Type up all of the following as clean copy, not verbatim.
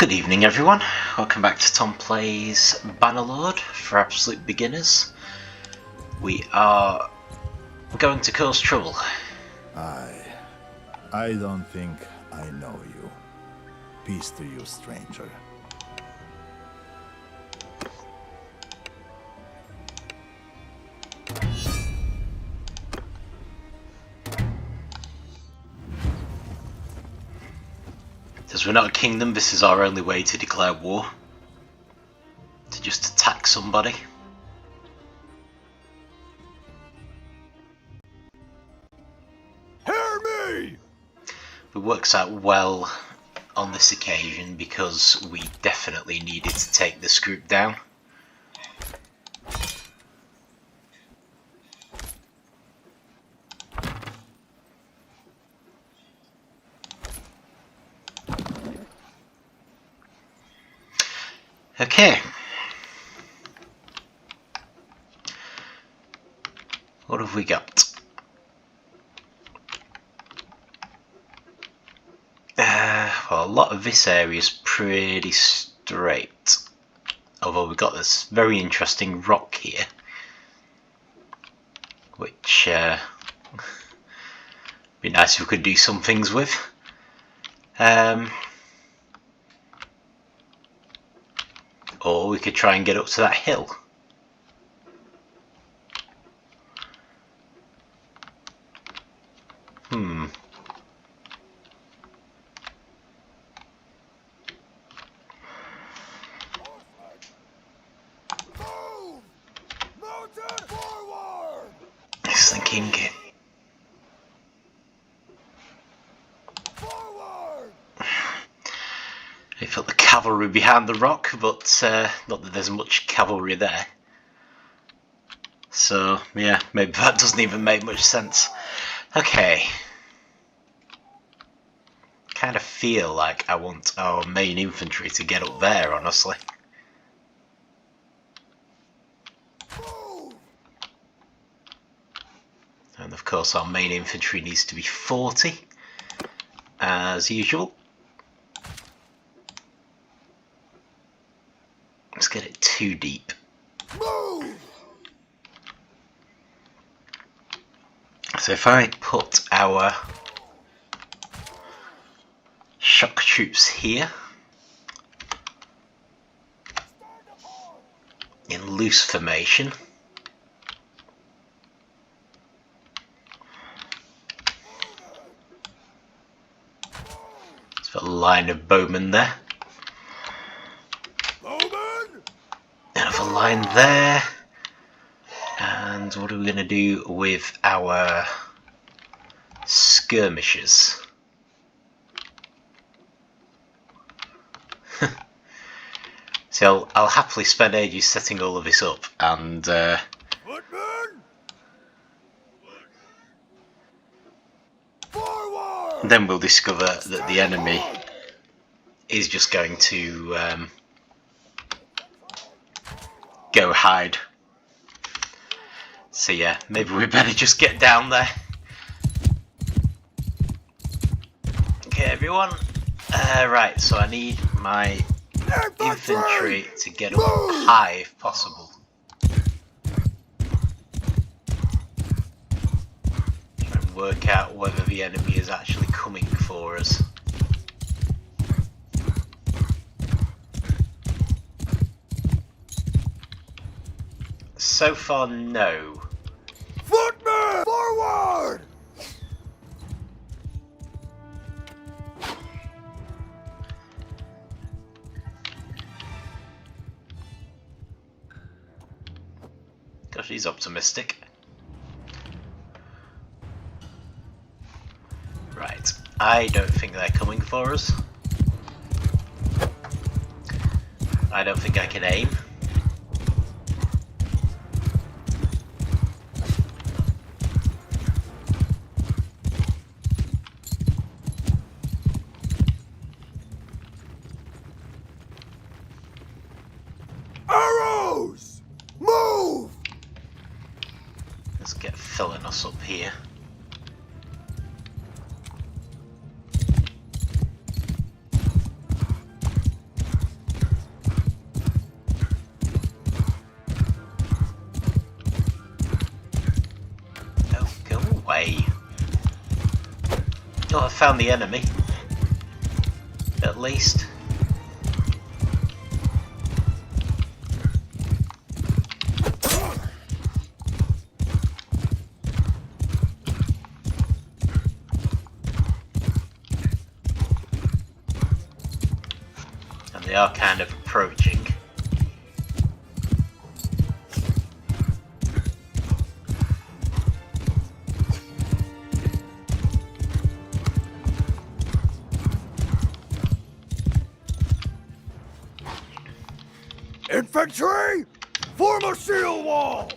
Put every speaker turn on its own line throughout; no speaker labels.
Good evening everyone, welcome back to Tom Plays Bannerlord for absolute beginners. We are going to cause trouble.
I don't think I know you. Peace to you, stranger.
As we're not a kingdom, this is our only way to declare war. To just attack somebody.
Hear me!
It works out well on this occasion because we definitely needed to take this group down. Okay. What have we got? Well, a lot of this area is pretty straight. Although we've got this very interesting rock here. Which, be nice if we could do some things with. Or we could try and get up to that hill. I was thinking... I felt the cavalry behind the rock, but not that there's much cavalry there. So, yeah, maybe that doesn't even make much sense. Okay. Kind of feel like I want our main infantry to get up there, honestly. And of course our main infantry needs to be 40, as usual. Let's get it too deep. So if I put our shock troops here in loose formation, let's put a line of bowmen there. Another line there. And what are we going to do with our skirmishers? So I'll happily spend ages setting all of this up, and then we'll discover that the enemy is just going to go hide. So yeah, maybe we better just get down there. Okay everyone, right, so I need my infantry to get up high if possible. Try and work out whether the enemy is actually coming for us. So far, no.
Footmen! Forward!
Gosh, he's optimistic. Right, I don't think they're coming for us. I don't think I can aim.
Arrows! Move!
Let's get filling us up here. Oh, I found the enemy. At least. And they are kind of approaching.
Infantry! Form a shield wall!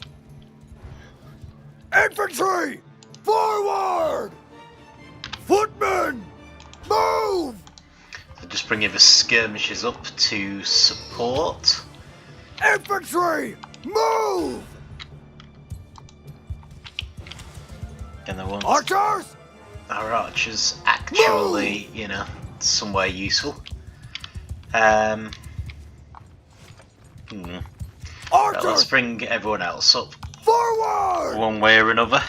Infantry! Forward! Footmen! Move!
So just bringing the skirmishers up to support.
Infantry! Move!
And they want
Archers!
our archers actually, you know, somewhere useful. Well, let's bring everyone else up.
Forward!
One way or another.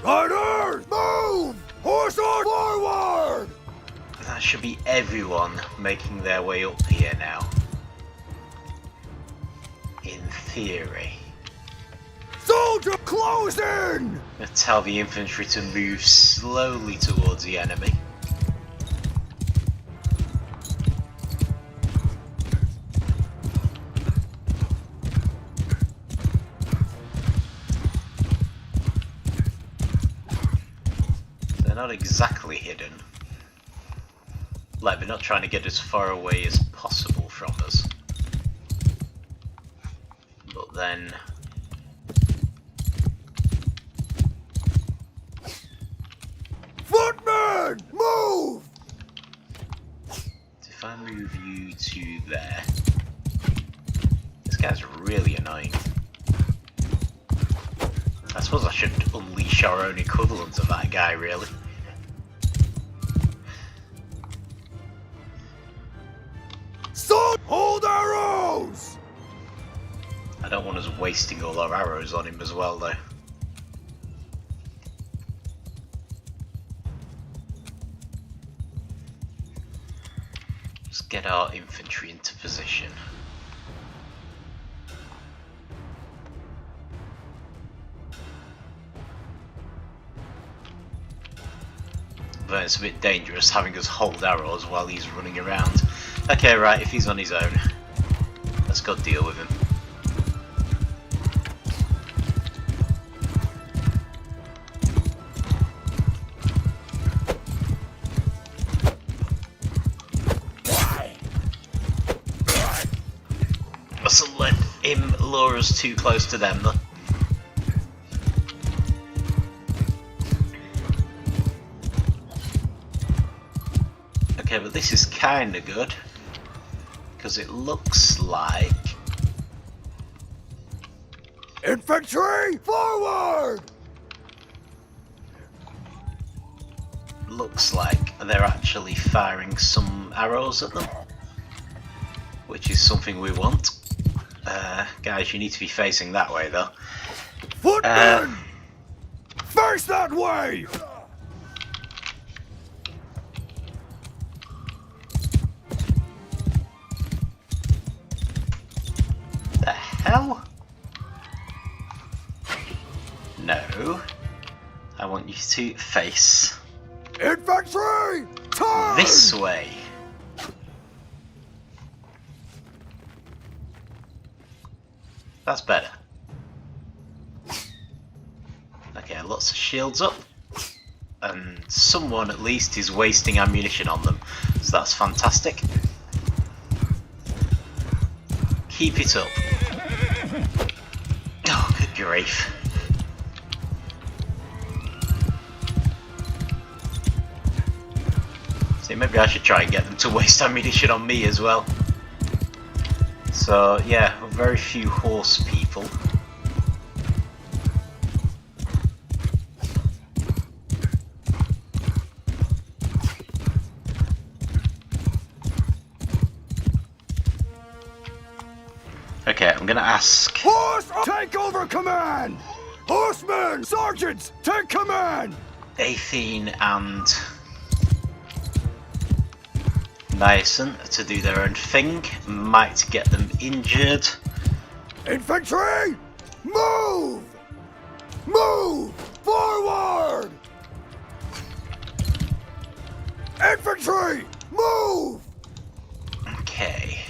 Riders! Move! Horse on forward!
That should be everyone making their way up here now. In theory.
Soldier close in!
Let's tell the infantry to move slowly towards the enemy. They're not exactly hidden. Like, they're not trying to get as far away as possible from us. But then...
Footmen! Move!
if I move you to there... This guy's really annoying. I suppose I should unleash our own equivalent of that guy, really.
So hold arrows!
I don't want us wasting all our arrows on him as well, though. Just get our infantry into position. But it's a bit dangerous having us hold arrows while he's running around. Okay, right, if he's on his own, let's go deal with him. Mustn't let him lure us too close to them, though. Okay, but this is kinda good, because it looks like...
Infantry, forward!
Looks like they're actually firing some arrows at them, which is something we want. Guys, you need to be facing that way, though.
Footmen! Face that way!
The hell? No. I want you to face
Infantry, turn!
this way. That's better. Okay, lots of shields up. And someone at least is wasting ammunition on them. So that's fantastic. Keep it up. Oh, good grief. See, maybe I should try and get them to waste ammunition on me as well. So, yeah, very few horse people. Okay, I'm gonna ask...
Horse, take over command! Horsemen, sergeants, take command!
Athene and Niasen to do their own thing. Might get them injured.
Infantry! Move! Move! Forward! Infantry! Move!
Okay.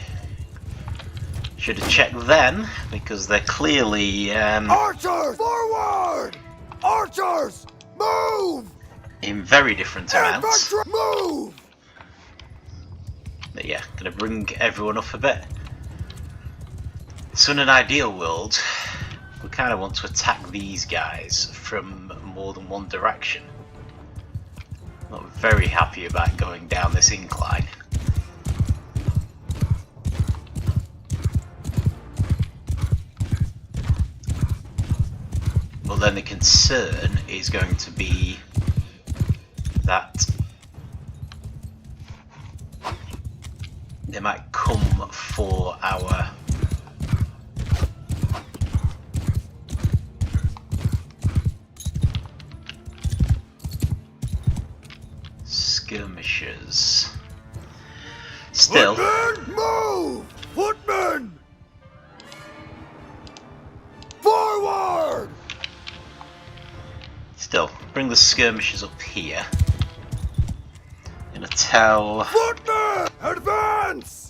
Should have checked them, because they're clearly
Archers! Forward! Archers! Move!
in very different amounts.
Infantry! Move!
But yeah, gonna bring everyone up a bit. So in an ideal world, we kind of want to attack these guys from more than one direction. Not very happy about going down this incline. But then the concern is going to be that they might come for our skirmishers. Still,
Footmen! Move! Footmen! Forward!
still, bring the skirmishers up here. Gonna tell
Footmen! Advance!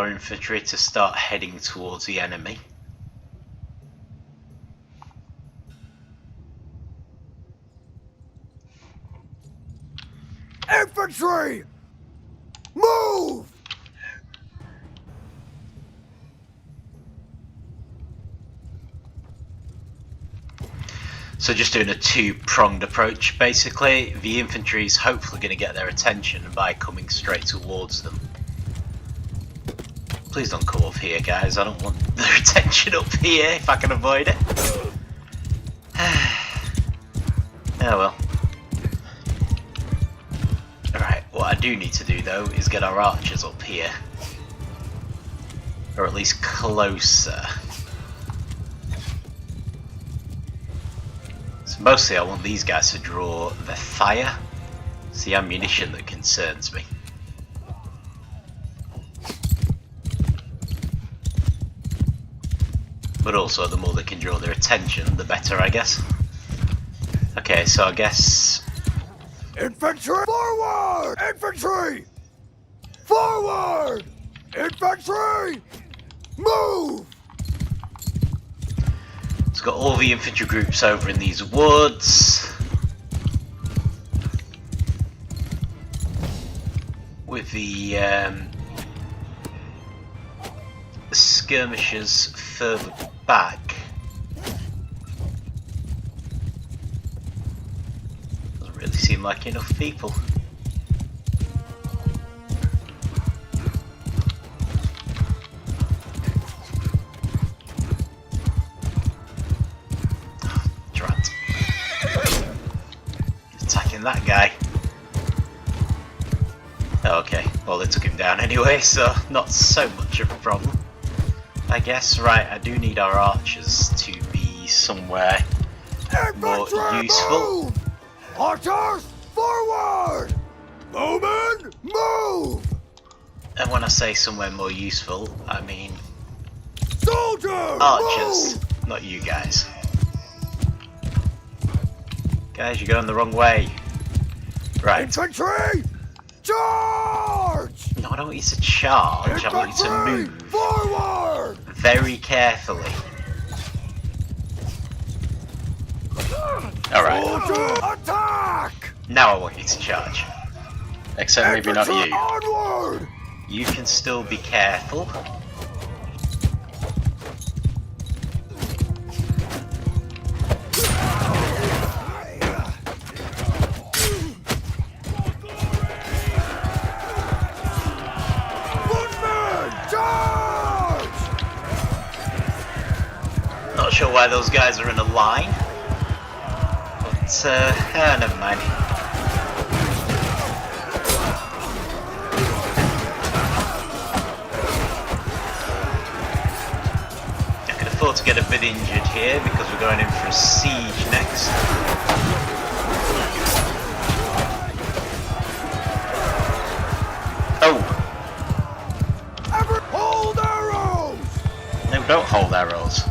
our infantry to start heading towards the enemy.
Infantry! Move!
So just doing a two-pronged approach basically. The infantry is hopefully going to get their attention by coming straight towards them. Please don't come up here, guys. I don't want their attention up here if I can avoid it. Oh well. Alright, what I do need to do though is get our archers up here. Or at least closer. So mostly I want these guys to draw the fire. It's the ammunition that concerns me. But also, the more they can draw their attention, the better, I guess. Okay, so I guess...
Infantry! Forward! Infantry! Forward! Infantry! Move!
It's got all the infantry groups over in these woods. With the skirmishers further back. Doesn't really seem like enough people. Drat. Attacking that guy. Okay, well they took him down anyway, so not so much of a problem. I guess, right, I do need our archers to be somewhere more useful.
Move! Archers, forward! Bowmen, move!
And when I say somewhere more useful, I mean
Soldiers,
archers,
move!
not you guys. Guys, you're going the wrong way. Right.
Infantry, charge!
No, I don't want you to charge, I want you to move.
Forward!
Very carefully. Alright.
Soldier, attack!
Now I want you to charge. Except maybe not
Infantry,
you.
onward!
You can still be careful. Not sure why those guys are in a line, but never mind. I could have afford to get a bit injured here because we're going in for a siege next. Oh!
Hold arrows!
No, don't hold arrows.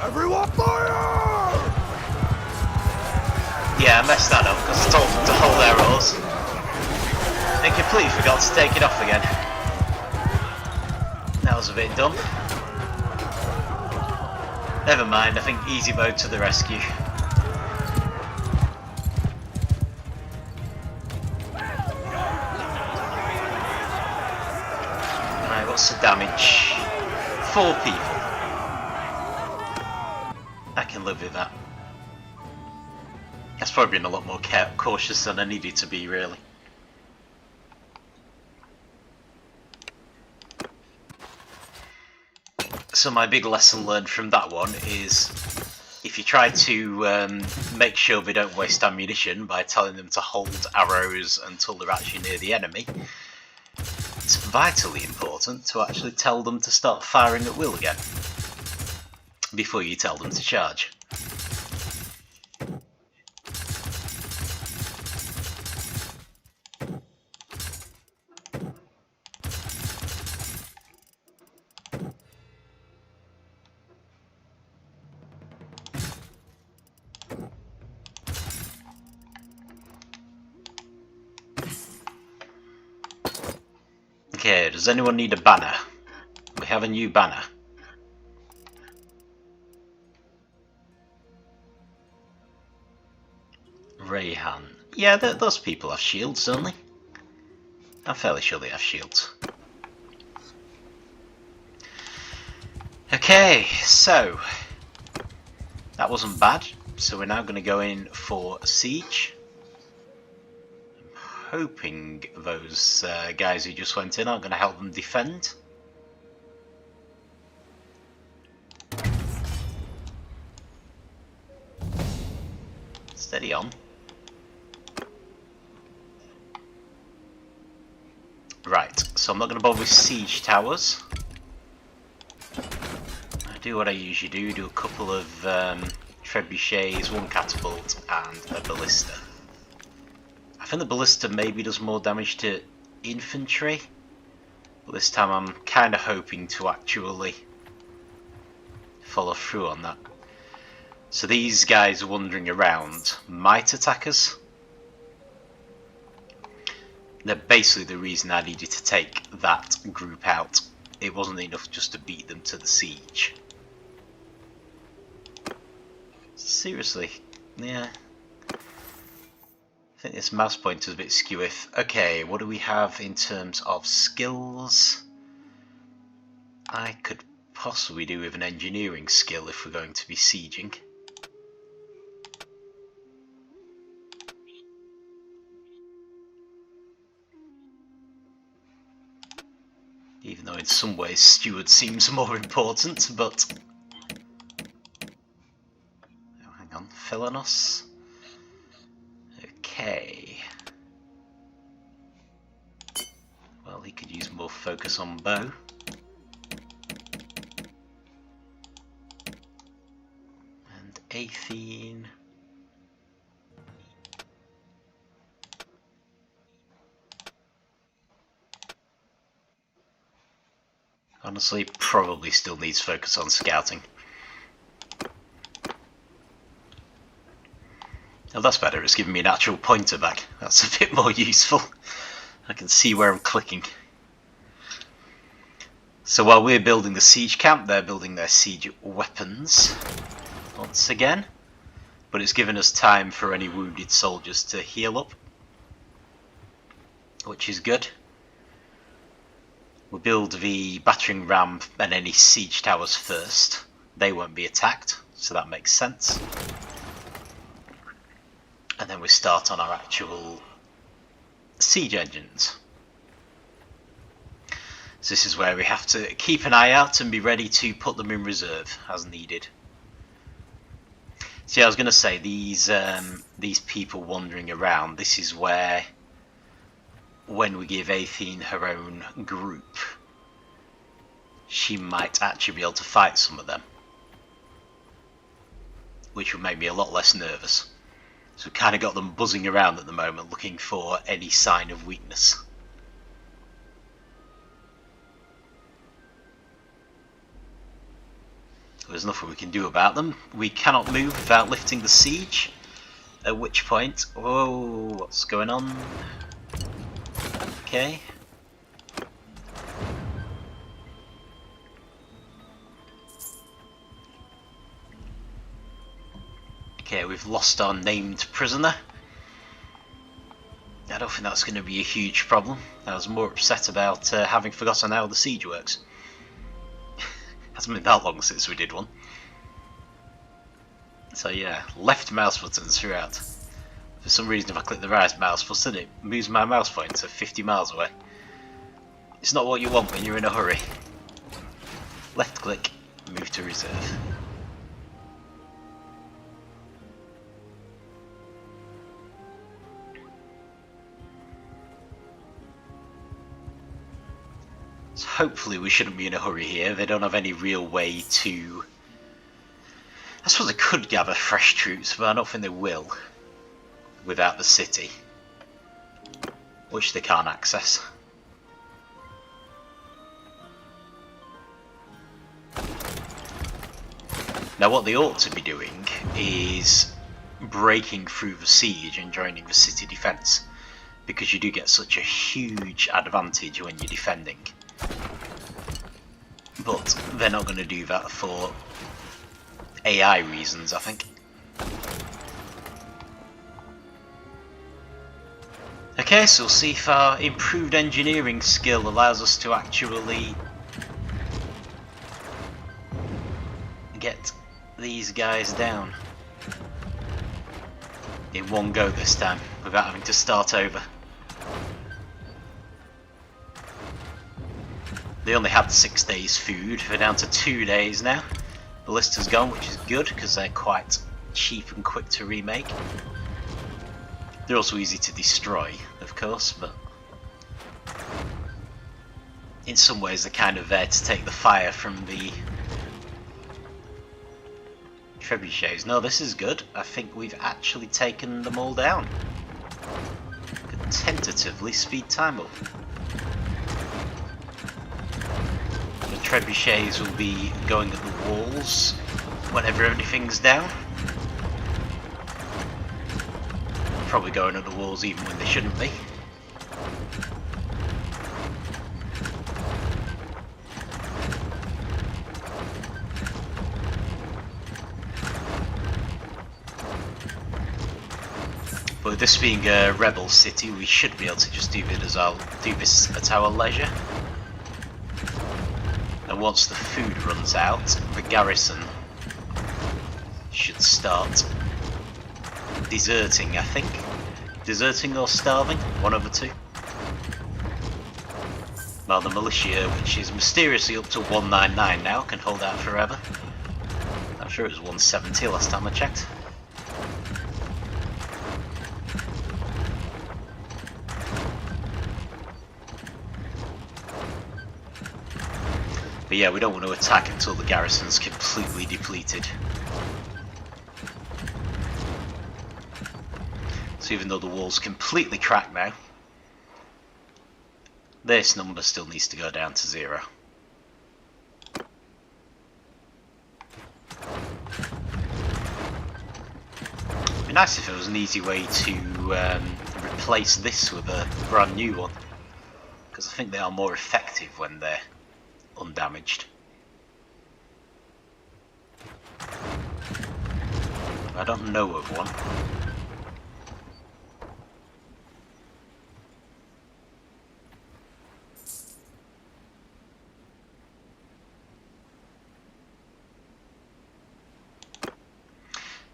Everyone fire!
Yeah, I messed that up because I told them to hold arrows. I completely forgot to take it off again. That was a bit dumb. Never mind, I think easy mode to the rescue. Right, what's the damage? 4 people. I can live with that. That's probably been a lot more cautious than I needed to be, really. So my big lesson learned from that one is if you try to make sure they don't waste ammunition by telling them to hold arrows until they're actually near the enemy, it's vitally important to actually tell them to start firing at will again before you tell them to charge. Okay, does anyone need a banner? We have a new banner. Rayhan. Yeah, those people have shields, don't they? I'm fairly sure they have shields. Okay, so that wasn't bad. So we're now going to go in for a siege. I'm hoping those guys who just went in are going to help them defend. Steady on. Right, so I'm not going to bother with siege towers. I do what I usually do a couple of trebuchets, 1 catapult and a ballista. I think the ballista maybe does more damage to infantry, but this time I'm kind of hoping to actually follow through on that. So these guys wandering around might attack us. They're basically the reason I needed to take that group out. It wasn't enough just to beat them to the siege. Seriously, yeah. I think this mouse pointer is a bit skewy. Okay, what do we have in terms of skills? I could possibly do with an engineering skill if we're going to be sieging. Even though in some ways steward seems more important, but... Oh, hang on, Philanos. Okay. Well, he could use more focus on bow. And Athene. Honestly, probably still needs focus on scouting. Oh, that's better. It's giving me an actual pointer back. That's a bit more useful. I can see where I'm clicking. So while we're building the siege camp, they're building their siege weapons once again. But it's given us time for any wounded soldiers to heal up, which is good. We'll build the battering ram and any siege towers first. They won't be attacked, so that makes sense. And then we start on our actual siege engines. So this is where we have to keep an eye out and be ready to put them in reserve as needed. See, I was going to say, these people wandering around, this is where, when we give Athene her own group, she might actually be able to fight some of them, which would make me a lot less nervous. So we've kind of got them buzzing around at the moment looking for any sign of weakness. There's nothing we can do about them. We cannot move without lifting the siege, at which point, whoa, what's going on? Okay. Okay, we've lost our named prisoner. I don't think that's going to be a huge problem. I was more upset about having forgotten how the siege works. Hasn't been that long since we did one. So yeah, left mouse buttons throughout. For some reason if I click the right mouse button it moves my mouse pointer 50 miles away. It's not what you want when you're in a hurry. Left click, move to reserve. So hopefully we shouldn't be in a hurry here. They don't have any real way to... I suppose they could gather fresh troops, but I don't think they will without the city, which they can't access. Now what they ought to be doing is breaking through the siege and joining the city defence, because you do get such a huge advantage when you're defending. But they're not going to do that for AI reasons, I think. Okay, so we'll see if our improved engineering skill allows us to actually get these guys down in one go this time, without having to start over. They only had 6 days food, they're down to 2 days now. Ballista's gone, which is good because they're quite cheap and quick to remake. They're also easy to destroy, of course, but in some ways they're kind of there to take the fire from the trebuchets. No, this is good. I think we've actually taken them all down. Could tentatively speed time up. The trebuchets will be going at the walls whenever everything's down. Probably going at the walls even when they shouldn't be. But with this being a rebel city, we should be able to just do this at our leisure. And once the food runs out, the garrison should start deserting, I think. Deserting or starving, one of the two. While the militia, which is mysteriously up to 199 now, can hold out forever. I'm sure it was 170 last time I checked. But yeah, we don't want to attack until the garrison's completely depleted. So even though the wall's completely cracked now, this number still needs to go down to 0. It'd be nice if it was an easy way to replace this with a brand new one, because I think they are more effective when they're undamaged. I don't know of one.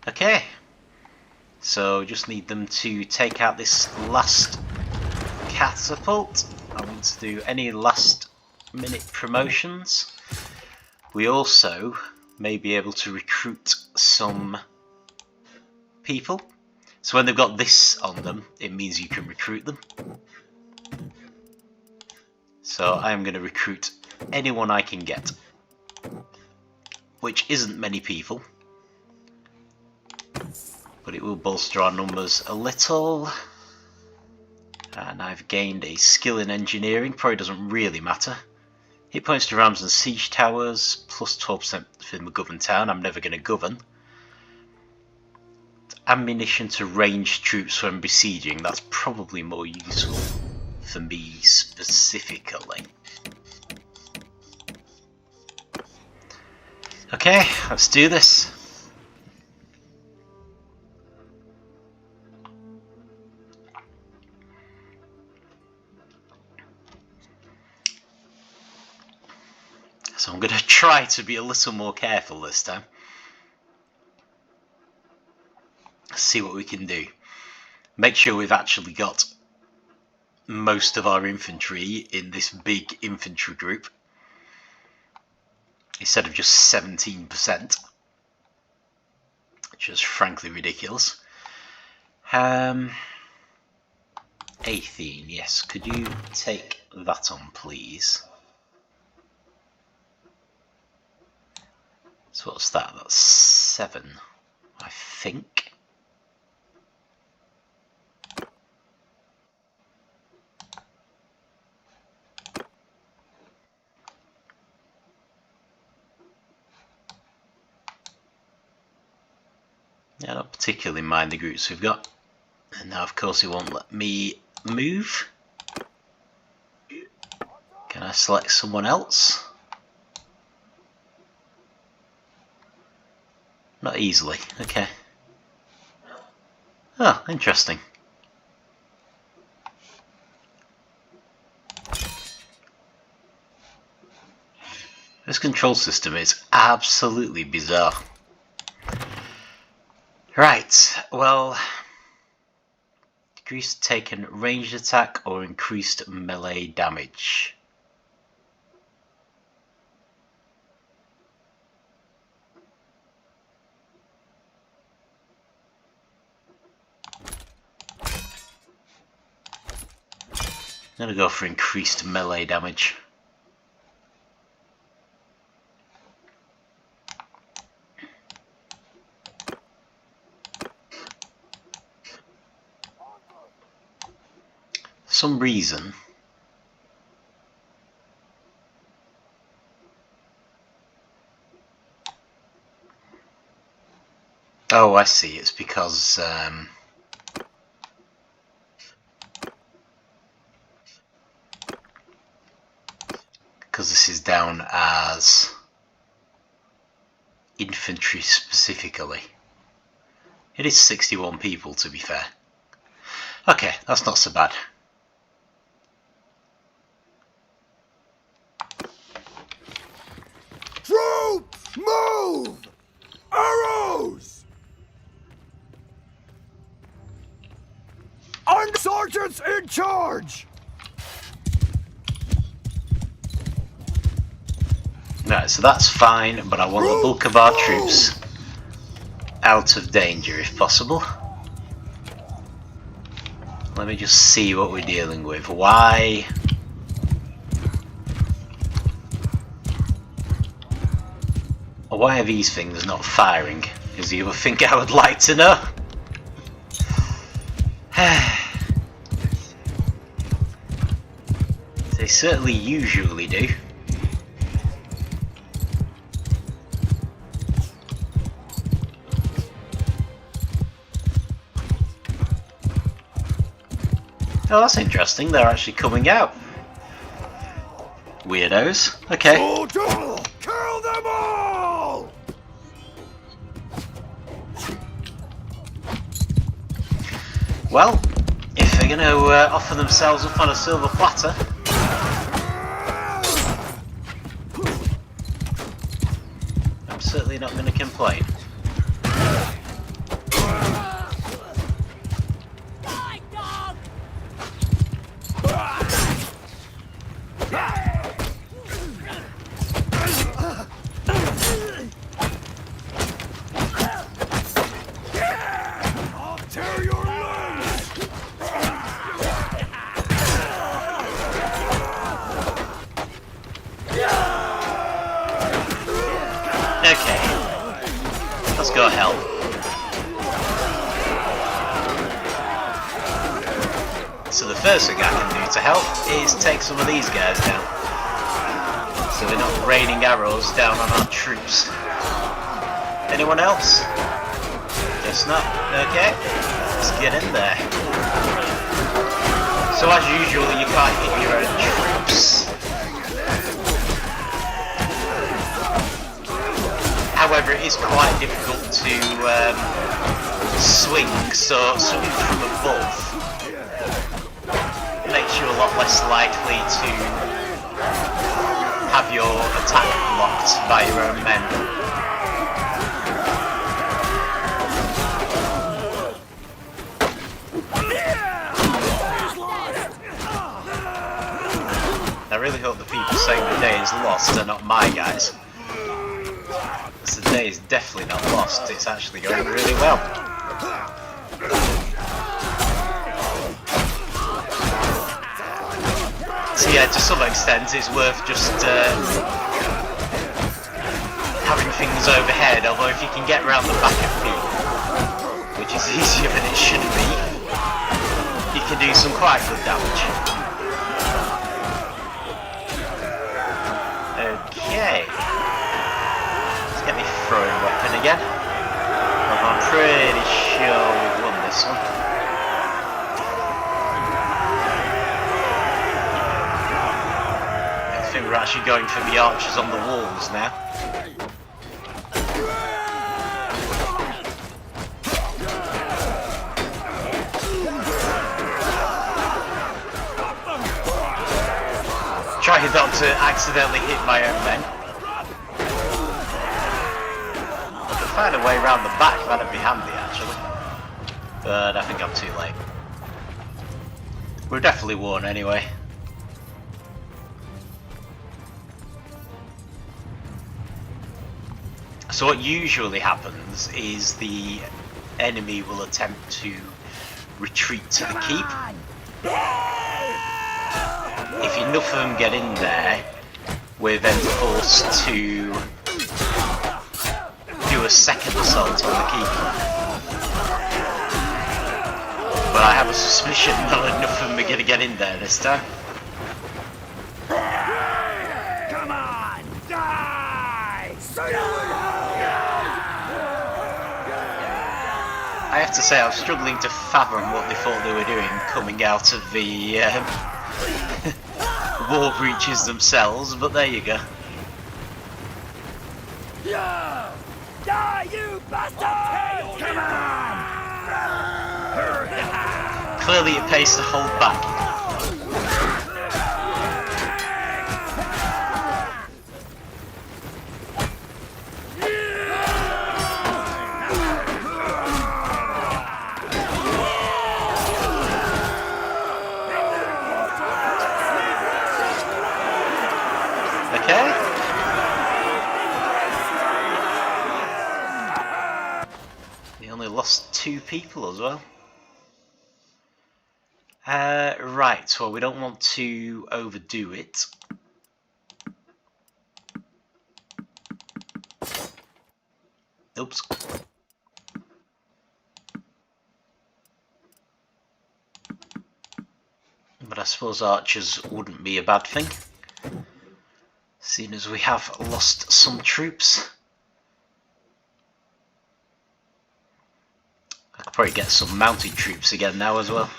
Okay, so just need them to take out this last catapult. I want to do any last minute promotions. We also may be able to recruit some people. So when they've got this on them, it means you can recruit them. So I am going to recruit anyone I can get, which isn't many people, but it will bolster our numbers a little. And I've gained a skill in engineering, probably doesn't really matter. Hit points to rams and siege towers, plus 12% for the governed town. I'm never going to govern. Ammunition to ranged troops when besieging, that's probably more useful for me specifically. Okay, let's do this. So I'm going to try to be a little more careful this time. See what we can do. Make sure we've actually got most of our infantry in this big infantry group instead of just 17%, which is frankly ridiculous. Athene, yes, could you take that on, please? So what's that? That's 7, I think. I don't particularly mind the groups we've got. And now of course it won't let me move. Can I select someone else? Not easily, okay. Oh, interesting. This control system is absolutely bizarre. Right, well, decreased taken ranged attack or increased melee damage. I'm gonna go for increased melee damage. For some reason, oh, I see, it's because this is down as infantry specifically. It is 61 people, to be fair. Okay, that's not so bad.
Troops, move! Arrows! And sergeants in charge!
Right, so that's fine, but I want the bulk of our troops out of danger if possible. Let me just see what we're dealing with. Why are these things not firing? Is the other thing I would like to know. They certainly usually do. Oh, that's interesting. They're actually coming out. Weirdos. Okay.
Kill them all!
Well, if they're going to offer themselves up on a silver platter, I'm certainly not going to complain. Okay, let's go help. So the first thing I can do to help is take some of these guys down. So we're not raining arrows down on our troops. Anyone else? Guess not. Okay, let's get in there. So as usual, you can't hit your own troops. However, it is quite difficult to swing, so swinging from above makes you a lot less likely to have your attack blocked by your own men. I really hope the people saying the day is lost are not my guys. Because the day is definitely not lost, it's actually going really well. So yeah, to some extent it's worth just having things overhead, although if you can get around the back of people, which is easier than it should be, you can do some quite good damage. Okay, let's get me throwing weapon again. Well, I'm pretty sure we've won this one. I think we're actually going for the archers on the walls now. Trying not to accidentally hit my own men. I could find a way around the back, that'd be handy actually. But I think I'm too late. We're definitely won anyway. So what usually happens is the enemy will attempt to retreat to the keep. If enough of them get in there, we're then forced to do a second assault on the keep. But I have a suspicion not enough of them are going to get in there this time.
Come on, die!
I have to say I'm struggling to fathom what they thought they were doing coming out of the war breaches themselves, but there you go.
Die, you bastard! Come on!
Clearly it pays to hold back. Okay. They only lost 2 people as well. Right, well we don't want to overdo it. Oops. But I suppose archers wouldn't be a bad thing, seeing as we have lost some troops. I could probably get some mounted troops again now as well.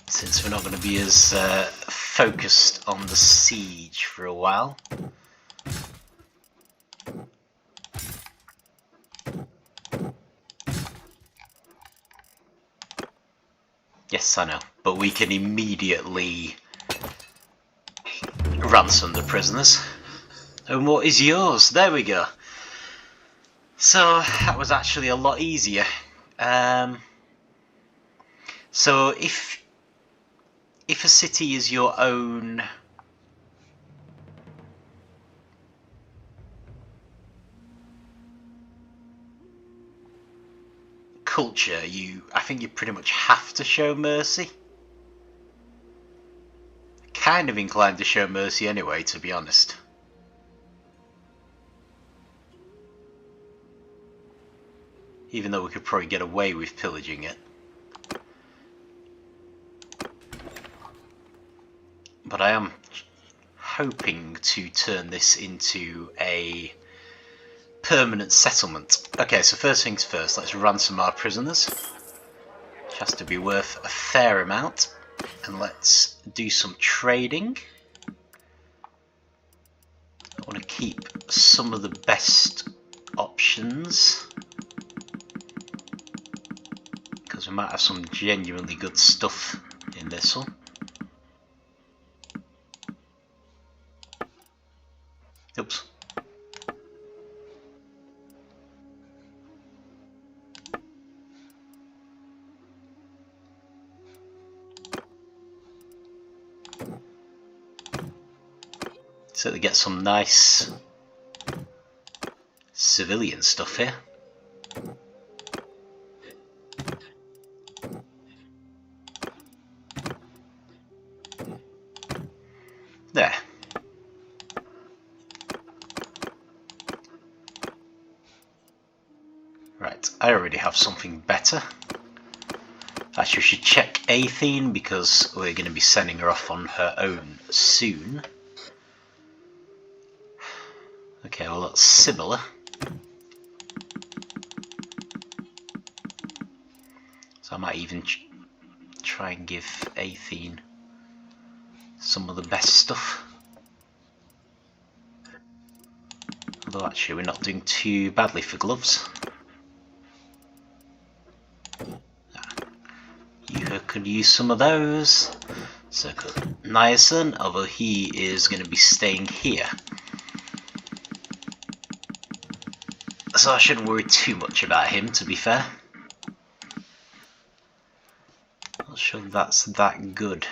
Since we're not going to be as focused on the siege for a while. Yes, I know, but we can immediately ransom the prisoners. And what is yours? There we go. So that was actually a lot easier. So if a city is your own culture, I think you pretty much have to show mercy. kind of inclined to show mercy anyway, to be honest. Even though we could probably get away with pillaging it. But I am hoping to turn this into a permanent settlement. Okay, so first things first, let's ransom our prisoners. Which has to be worth a fair amount. And let's do some trading. I want to keep some of the best options, because we might have some genuinely good stuff in this one. Oops. So they get some nice civilian stuff here. There. Right, I already have something better. Actually, we should check Athene because we're going to be sending her off on her own soon. Okay, well that's similar. So I might even try and give Athene some of the best stuff. Although actually we're not doing too badly for gloves. You could use some of those. So Niasen, although he is going to be staying here. So I shouldn't worry too much about him, to be fair. Not sure that's that good.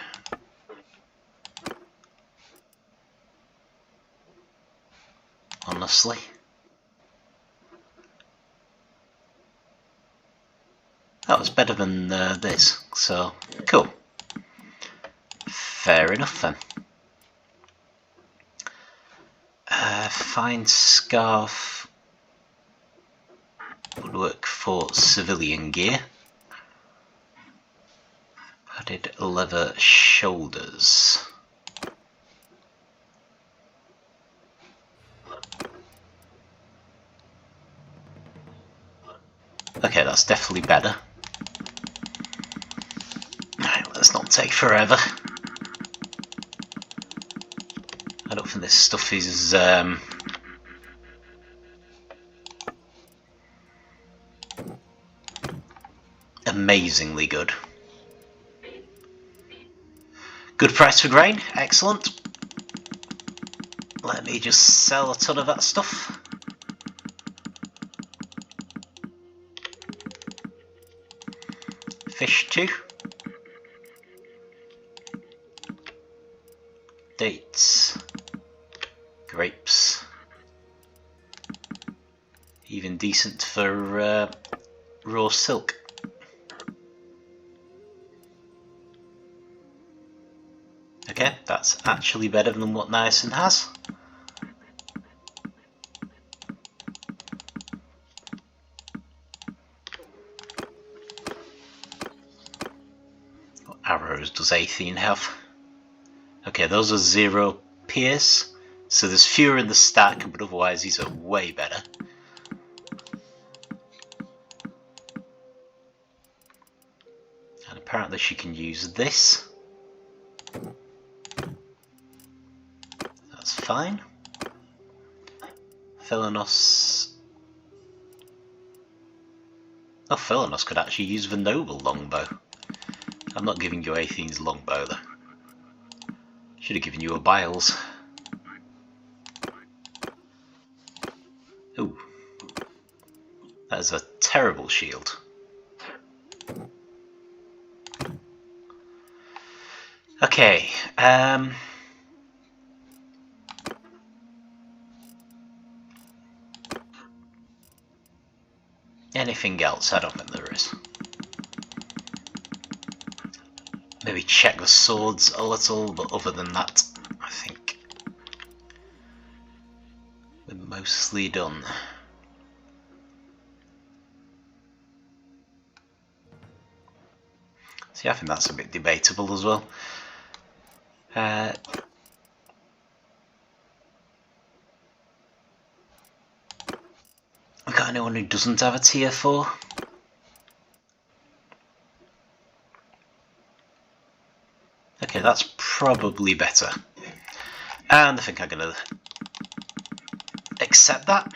Honestly. That was better than this, so cool. Fair enough then. Fine scarf would work for civilian gear. Padded leather shoulders. Okay, that's definitely better. Right, let's not take forever. I don't think this stuff is amazingly good. Good price for grain, excellent. Let me just sell a ton of that stuff. Fish too. Dates. Grapes. Even decent for raw silk. Okay, that's actually better than what Niasen has. What arrows does Athene have? Okay, those are 0 pierce, so there's fewer in the stack, but otherwise these are way better. And apparently she can use this. That's fine. Philonos. Oh, Philonos could actually use the noble longbow. I'm not giving you Athene's longbow though. Should have given you a Biles. Ooh. That is a terrible shield. Okay, anything else? I don't think there is. Maybe check the swords a little, but other than that, I think we're mostly done. See, I think that's a bit debatable as well. We got anyone who doesn't have a tier 4? Okay, that's probably better. And I think I'm gonna accept that.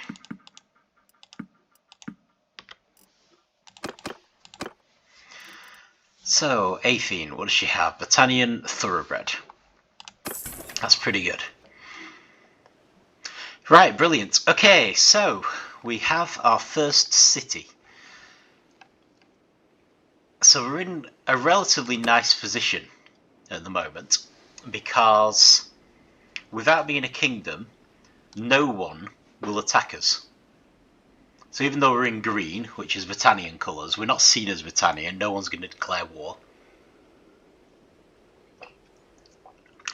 So, Athene, what does she have? Battanian Thoroughbred. That's pretty good. Right, brilliant. Okay, so we have our first city. So we're in a relatively nice position at the moment, because without being a kingdom, no one will attack us. So even though we're in green, which is Battanian colours, we're not seen as Battanian, no one's going to declare war.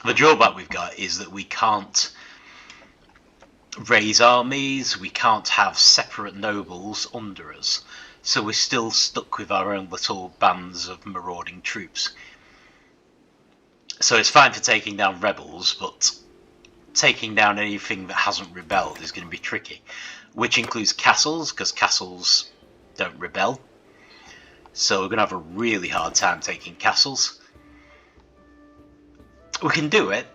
The drawback we've got is that we can't raise armies, we can't have separate nobles under us, so we're still stuck with our own little bands of marauding troops. So it's fine for taking down rebels, but taking down anything that hasn't rebelled is going to be tricky, which includes castles, because castles don't rebel. So we're going to have a really hard time taking castles. We can do it,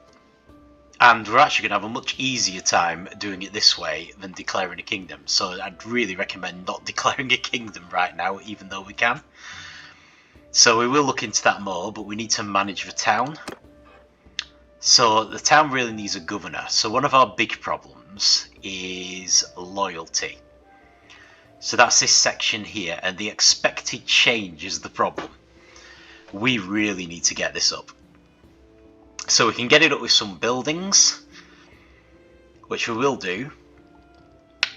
and we're actually going to have a much easier time doing it this way than declaring a kingdom. So I'd really recommend not declaring a kingdom right now, even though we can. So we will look into that more, but we need to manage the town. So the town really needs a governor. So one of our big problems is loyalty. So that's this section here, and the expected change is the problem. We really need to get this up. So we can get it up with some buildings, which we will do.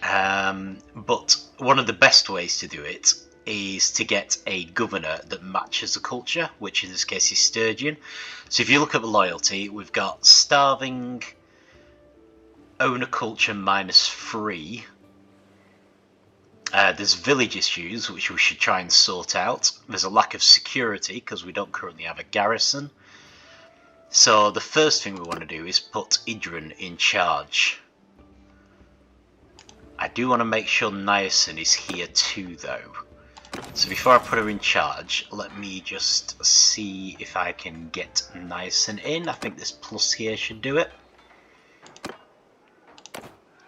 But one of the best ways to do it is to get a governor that matches the culture, which in this case is Sturgeon. So if you look at the loyalty, we've got starving, owner culture -3. There's village issues, which we should try and sort out. There's a lack of security, because we don't currently have a garrison. So the first thing we want to do is put Idrun in charge. I do want to make sure Niasen is here too, though. So before I put her in charge, let me just see if I can get Niasen in. I think this plus here should do it.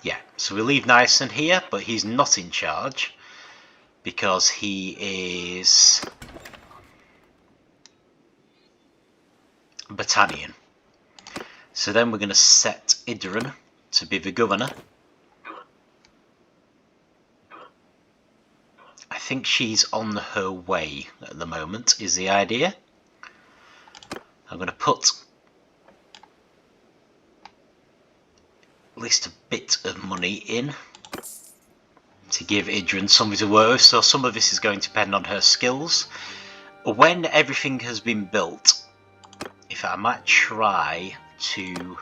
Yeah, so we leave Niasen here, but he's not in charge because he is Battanian. So then we're going to set Idrun to be the governor. I think she's on her way at the moment, is the idea. I'm going to put at least a bit of money in to give Idrun something to work with. So some of this is going to depend on her skills. When everything has been built, if I might try to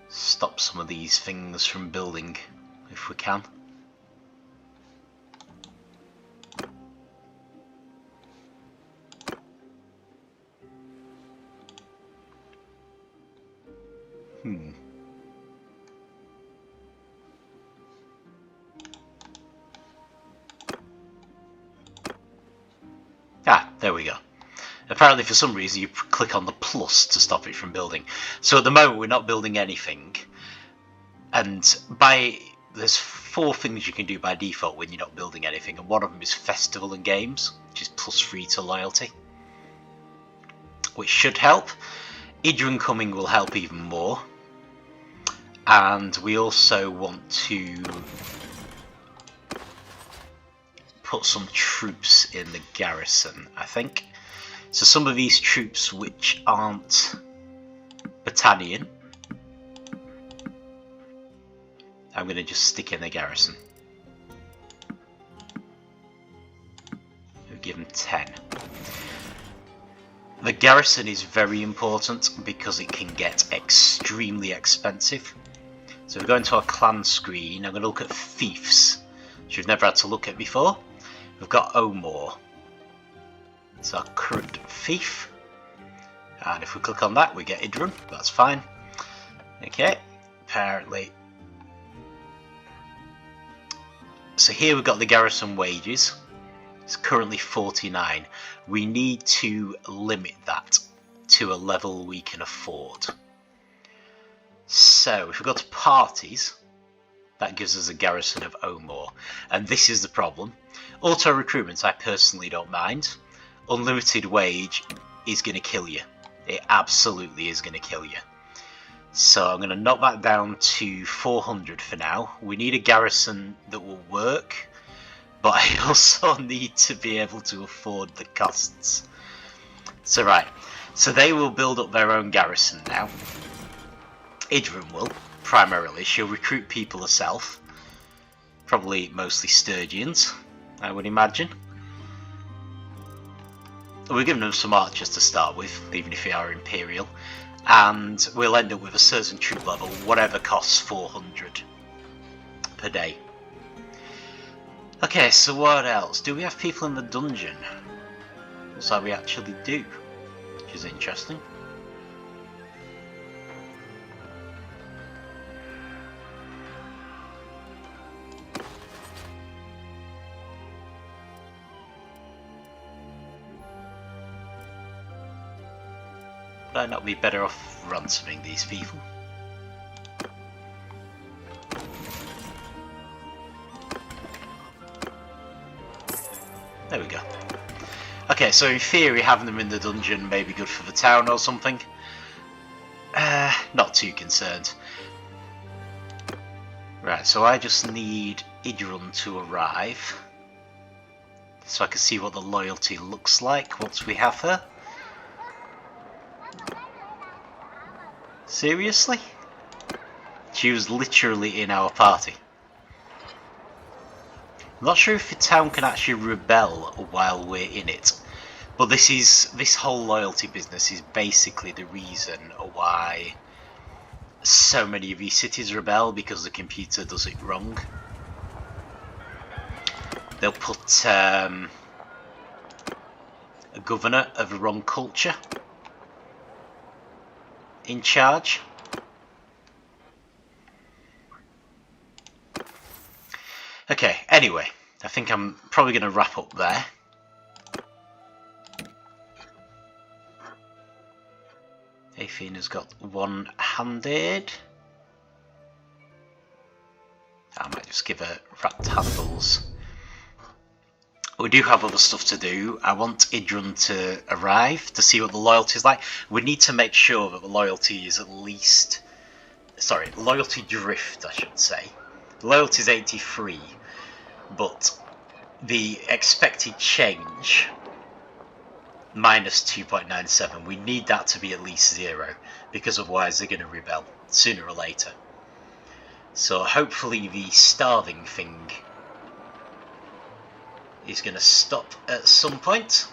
stop some of these things from building, if we can. Ah, there we go. Apparently for some reason you click on the plus to stop it from building. So at the moment we're not building anything. And there's 4 things you can do by default when you're not building anything, and one of them is festival and games, which is +3 to loyalty, which should help. Idrun coming will help even more. And we also want to put some troops in the garrison, I think. So some of these troops which aren't Battanian, I'm going to just stick in the garrison. We'll give them 10. The garrison is very important because it can get extremely expensive. So if we go into our clan screen, I'm going to look at fiefs, which we've never had to look at before. We've got Omor. It's our current fief. And if we click on that, we get Idrun. That's fine. Okay, apparently. So here we've got the garrison wages. It's currently 49. We need to limit that to a level we can afford. So if we go to parties, that gives us a garrison of Omor. And this is the problem. Auto recruitment I personally don't mind. Unlimited wage is going to kill you. It absolutely is going to kill you. So I'm going to knock that down to 400 for now. We need a garrison that will work, but I also need to be able to afford the costs. So right, so they will build up their own garrison now. Idrun will, primarily. She'll recruit people herself. Probably mostly Sturgians, I would imagine. We're giving them some archers to start with, even if they are Imperial. And we'll end up with a certain troop level, whatever costs 400 per day. Okay, so what else? Do we have people in the dungeon? Looks like we actually do, which is interesting. Would I not be better off ransoming these people? There we go. Okay, so in theory having them in the dungeon may be good for the town or something. Not too concerned. Right, so I just need Idrun to arrive. So I can see what the loyalty looks like once we have her. Seriously? She was literally in our party. I'm not sure if the town can actually rebel while we're in it, but this whole loyalty business is basically the reason why so many of these cities rebel, because the computer does it wrong. They'll put a governor of the wrong culture in charge. Okay, anyway, I think I'm probably going to wrap up there. Athena's got one-handed. I might just give her wrapped handles. We do have other stuff to do. I want Idrun to arrive to see what the loyalty is like. We need to make sure that the loyalty is at least... Sorry, loyalty drift, I should say. Loyalty is 83, but the expected change, minus 2.97, we need that to be at least 0, because otherwise they're going to rebel, sooner or later. So hopefully the starving thing is going to stop at some point.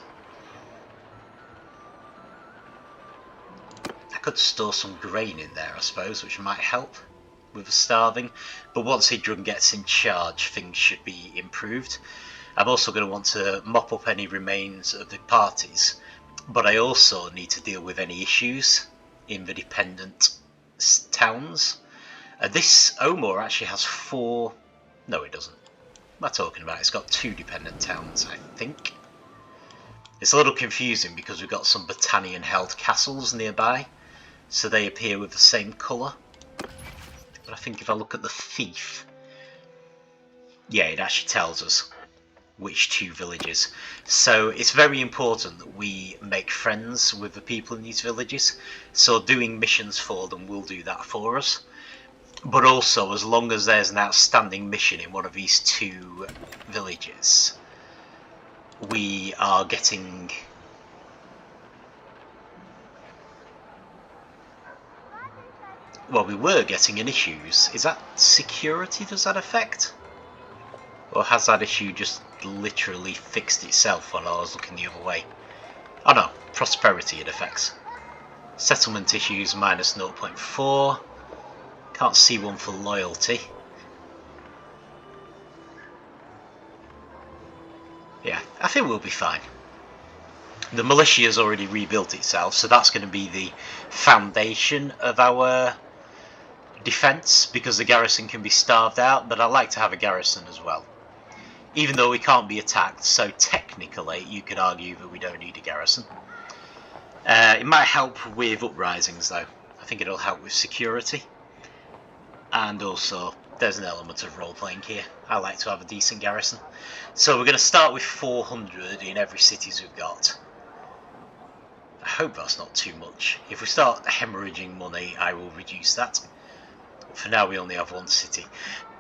I could store some grain in there, I suppose, which might help with the starving. But once Idrun gets in charge, things should be improved. I'm also going to want to mop up any remains of the parties, but I also need to deal with any issues in the dependent towns. This Omor actually has 4... No, it doesn't. What am I talking about? It's got 2 dependent towns, I think. It's a little confusing because we've got some Battanian held castles nearby, so they appear with the same colour. But I think if I look at the thief, yeah, it actually tells us which 2 villages. So it's very important that we make friends with the people in these villages, so doing missions for them will do that for us. But also, as long as there's an outstanding mission in one of these 2 villages, we are getting... Well, we were getting an issues. Is that security? Does that affect? Or has that issue just literally fixed itself while I was looking the other way. Oh no, prosperity it affects. Settlement issues minus 0.4. Can't see one for loyalty. Yeah, I think we'll be fine. The militia has already rebuilt itself, so that's going to be the foundation of our defence, because the garrison can be starved out, but I like to have a garrison as well. Even though we can't be attacked, so technically you could argue that we don't need a garrison. It might help with uprisings though. I think it'll help with security. And also, there's an element of role-playing here. I like to have a decent garrison. So we're going to start with 400 in every cities we've got. I hope that's not too much. If we start hemorrhaging money, I will reduce that. But for now, we only have one city.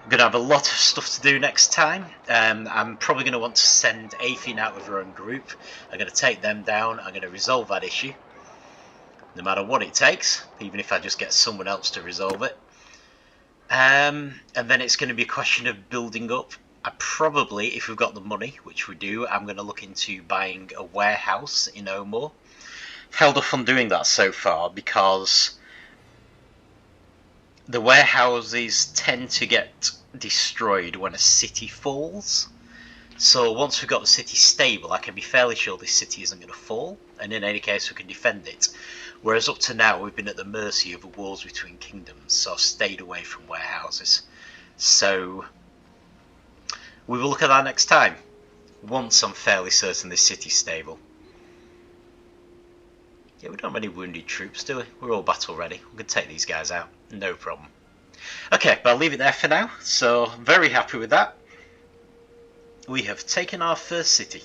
I'm going to have a lot of stuff to do next time. I'm probably going to want to send Athene out with her own group. I'm going to take them down. I'm going to resolve that issue. No matter what it takes, even if I just get someone else to resolve it. And then it's going to be a question of building up. I probably, if we've got the money, which we do, I'm going to look into buying a warehouse in Omor. I've held off on doing that so far because the warehouses tend to get destroyed when a city falls. So once we've got the city stable, I can be fairly sure this city isn't going to fall, and in any case we can defend it. Whereas up to now we've been at the mercy of the wars between kingdoms, so I've stayed away from warehouses. So we will look at that next time, once I'm fairly certain this city's stable. Yeah, we don't have any wounded troops, do we? We're all battle ready. We can take these guys out, no problem. Okay, but I'll leave it there for now, so very happy with that. We have taken our first city.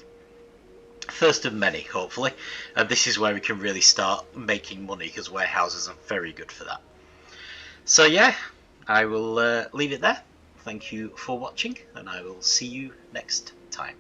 First of many, hopefully. And this is where we can really start making money, because warehouses are very good for that. So yeah, I will leave it there. Thank you for watching, and I will see you next time.